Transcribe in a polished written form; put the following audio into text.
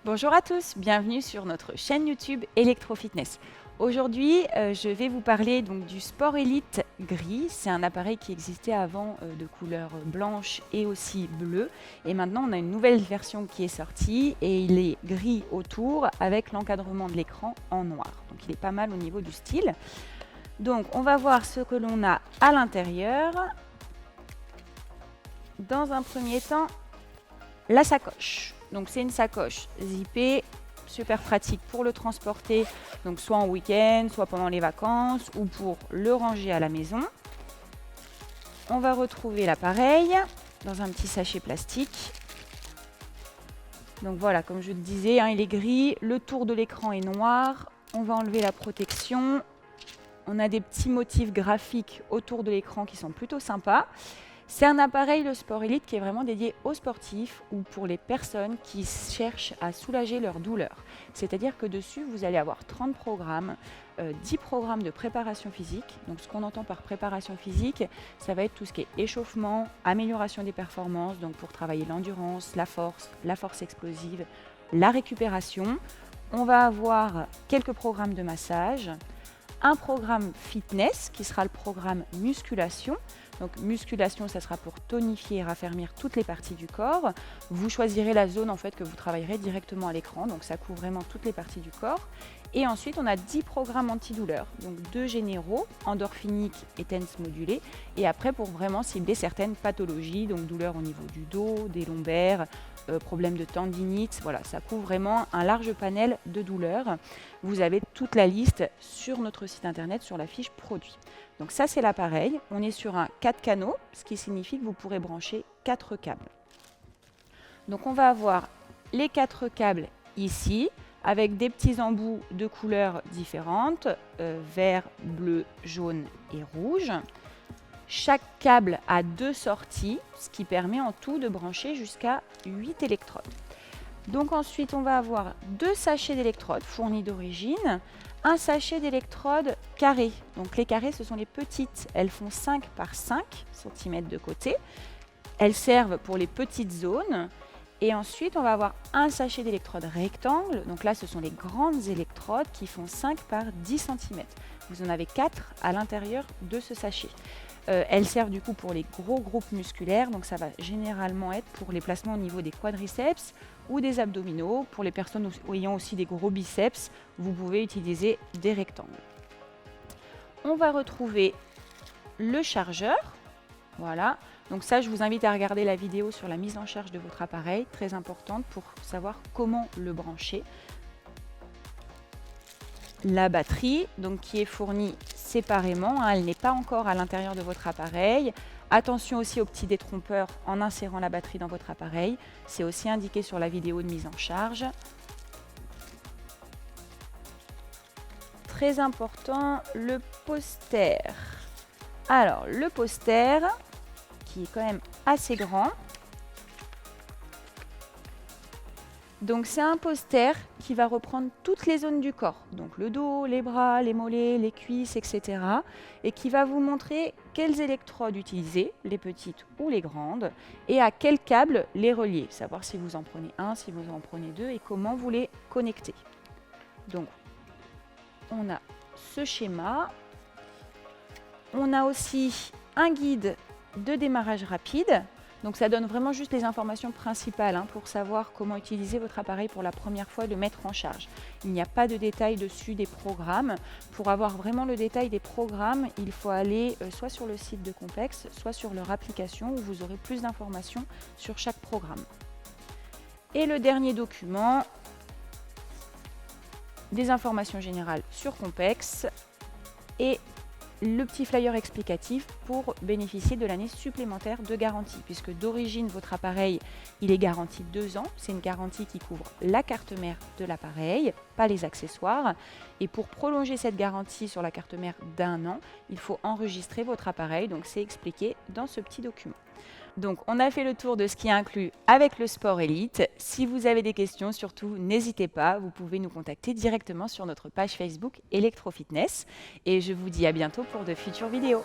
Bonjour à tous, bienvenue sur notre chaîne YouTube Electrofitness. Aujourd'hui, je vais vous parler donc du Sport Elite gris. C'est un appareil qui existait avant de couleur blanche et aussi bleue. Et maintenant, on a une nouvelle version qui est sortie et il est gris autour avec l'encadrement de l'écran en noir. Donc il est pas mal au niveau du style. Donc on va voir ce que l'on a à l'intérieur. Dans un premier temps, la sacoche. Donc c'est une sacoche zippée, super pratique pour le transporter, donc soit en week-end, soit pendant les vacances ou pour le ranger à la maison. On va retrouver l'appareil dans un petit sachet plastique. Donc voilà, comme je le disais, il est gris, le tour de l'écran est noir. On va enlever la protection. On a des petits motifs graphiques autour de l'écran qui sont plutôt sympas. C'est un appareil, le Sport Elite, qui est vraiment dédié aux sportifs ou pour les personnes qui cherchent à soulager leur douleur. C'est-à-dire que dessus, vous allez avoir 30 programmes, 10 programmes de préparation physique. Donc ce qu'on entend par préparation physique, ça va être tout ce qui est échauffement, amélioration des performances, donc pour travailler l'endurance, la force explosive, la récupération. On va avoir quelques programmes de massage, un programme fitness qui sera le programme musculation. Donc musculation, ça sera pour tonifier et raffermir toutes les parties du corps. Vous choisirez la zone en fait que vous travaillerez directement à l'écran, donc ça couvre vraiment toutes les parties du corps. Et ensuite, on a 10 programmes antidouleurs, donc 2 généraux, endorphiniques et tense modulés. Et après, pour vraiment cibler certaines pathologies, donc douleurs au niveau du dos, des lombaires, problèmes de tendinite, voilà, ça couvre vraiment un large panel de douleurs. Vous avez toute la liste sur notre site internet, sur la fiche produit. Donc ça, c'est l'appareil. On est sur un 4 canaux, ce qui signifie que vous pourrez brancher 4 câbles. Donc on va avoir les 4 câbles ici, avec des petits embouts de couleurs différentes, vert, bleu, jaune et rouge. Chaque câble a 2 sorties, ce qui permet en tout de brancher jusqu'à 8 électrodes. Donc ensuite, on va avoir 2 sachets d'électrodes fournis d'origine, un sachet d'électrodes carrées. Donc les carrées, ce sont les petites. Elles font 5 par 5 cm de côté. Elles servent pour les petites zones. Et ensuite, on va avoir un sachet d'électrodes rectangles. Donc là, ce sont les grandes électrodes qui font 5 par 10 cm. Vous en avez 4 à l'intérieur de ce sachet. Elles servent du coup pour les gros groupes musculaires, donc ça va généralement être pour les placements au niveau des quadriceps ou des abdominaux. Pour les personnes ayant aussi des gros biceps, vous pouvez utiliser des rectangles. On va retrouver le chargeur. Voilà, donc ça je vous invite à regarder la vidéo sur la mise en charge de votre appareil, très importante pour savoir comment le brancher. La batterie, donc qui est fournie séparément, elle n'est pas encore à l'intérieur de votre appareil. Attention aussi aux petits détrompeurs en insérant la batterie dans votre appareil. C'est aussi indiqué sur la vidéo de mise en charge. Très important, le poster. Alors, le poster, qui est quand même assez grand. Donc c'est un poster qui va reprendre toutes les zones du corps, donc le dos, les bras, les mollets, les cuisses, etc. Et qui va vous montrer quelles électrodes utiliser, les petites ou les grandes, et à quel câble les relier, savoir si vous en prenez un, si vous en prenez deux, et comment vous les connectez. Donc on a ce schéma. On a aussi un guide de démarrage rapide. Donc ça donne vraiment juste les informations principales pour savoir comment utiliser votre appareil pour la première fois et le mettre en charge. Il n'y a pas de détails dessus des programmes. Pour avoir vraiment le détail des programmes, il faut aller soit sur le site de Compex, soit sur leur application où vous aurez plus d'informations sur chaque programme. Et le dernier document, des informations générales sur Compex et le petit flyer explicatif pour bénéficier de l'année supplémentaire de garantie, puisque d'origine votre appareil il est garanti 2 ans, c'est une garantie qui couvre la carte mère de l'appareil, pas les accessoires, et pour prolonger cette garantie sur la carte mère d'1 an, il faut enregistrer votre appareil, donc c'est expliqué dans ce petit document. Donc on a fait le tour de ce qui est inclus avec le Sport Elite. Si vous avez des questions, surtout n'hésitez pas, vous pouvez nous contacter directement sur notre page Facebook Electrofitness. Et je vous dis à bientôt pour de futures vidéos.